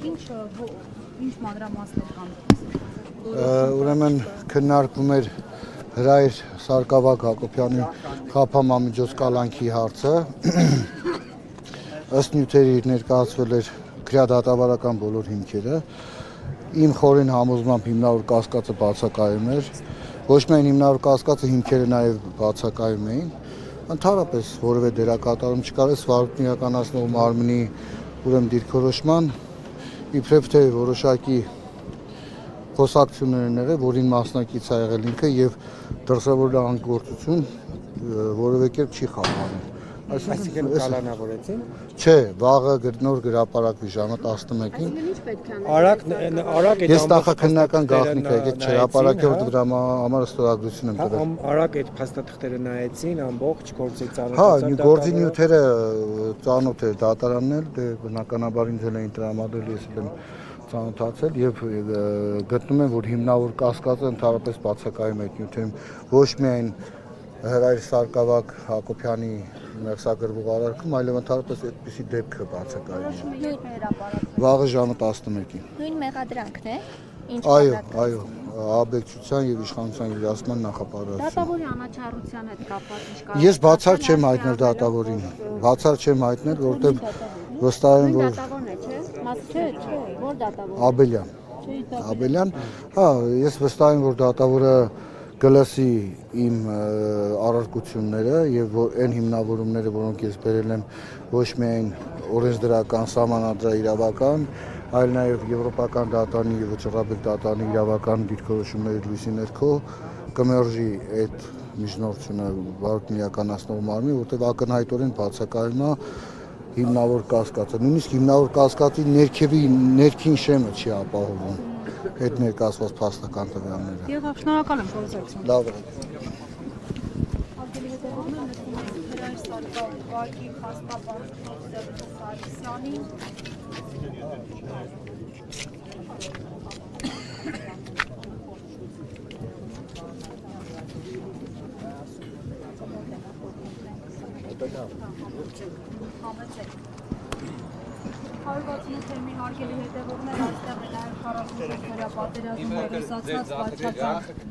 Ինչ մանրամասներ կան։ Ուրեմն քննարկվում էր Հրայր Սարգսակ Հակոբյանի խաբամամիջոց կալանքի հարցը։ Ըստ նյութերի ներկայացվել էր քրեադատավարական բոլոր հիմքերը։ Իմ խորին համոզմամբ հիմնավոր կասկածը բացակայում էր։ Ոչ միայն հիմնավոր կասկածը, հիմքերը նաև բացակայում էին։ Ընդհանրապես որևէ դերակատարում չկար վարույթն իրականացնող մարմնի ուրեմն դիրքորոշման, իբրև թե որոշակի խոսակցություններ են եղել, որին մասնակից է եղել ինքը եւ դրսևորել անգործություն որևէ կերպ չի խափանել։ Այսինքն կալանավորեցին։ Չէ, վաղը նոր գրապարակվի ժամը 11-ին։ Ինչ պետք է Արագ Ես նախաքննական գաղտնիք եկեք չհրապարակել, որ դրա համար ստորագրություն եմ տվել։ Արագ այդ փաստաթղթերը նայեցին, ամբողջ գործի ծանոթ։ Հա, գործի նյութերը ծանոթ էր դատարանն էլ, դե բնականաբար ինձ էլ էին տրամադրել, ես էլ եմ ծանոթացել եւ գտնում եմ, որ հիմնավոր կասկածը ընդհանրապես բացակայում է այդ նյութերում, ոչ միայն Հրայր Սարգսակ Հակոբյանի մեղսագրվող արարքում, այլև ընդհանրապես այդպիսի դեպքը բացակայում է։ Վաղը ժամը 11-ին։ Նույն մեղադրանքն է։ Այո, աբեկչության եւ իշխանության իրացման նախապարարություն։ Դատավորի անաչառության հետ կապված ինչ կա։ Ես բացառ չեմ հայտնել դատավորին։ Բացառ չեմ հայտնել, որովհետեւ վստահ եմ, որ Դատավորն է, չէ՞։ Չէ, որ դատավոր։ Աբելյան, հա, ես վստահ եմ, որ դատավորը կլսի իմ առարկությունները եւ այն հիմնավորումները, որոնք ես բերել եմ ոչ միայն օրենսդրական, սահմանադրաիրավական, այլ նաեւ եվրոպական դատարանի եւ վճռաբեկ դատարանի իրավական դիրքորոշումների լույսի ներքո կմերժի այդ միջնորդությունը վարույթն իրականացնող մարմնի, որտեղ ակնհայտորեն բացակայում է հիմնավոր կասկածը, նույնիսկ հիմնավոր կասկածի ներքին շեմը չի ապահովում այդ ներկայացված փաստական տվյալները։ Եղավ, շնորհակալ եմ փոխզեցին։ Լավ է։ Արգելի հետևողներ, Հրայր Սարգսակի փաստաբան Սարգսյանին թեմի հարգելի հետևողներ, այստեղ է նաև 44-օրյա պատերազմի հերոսացած Վարչապետ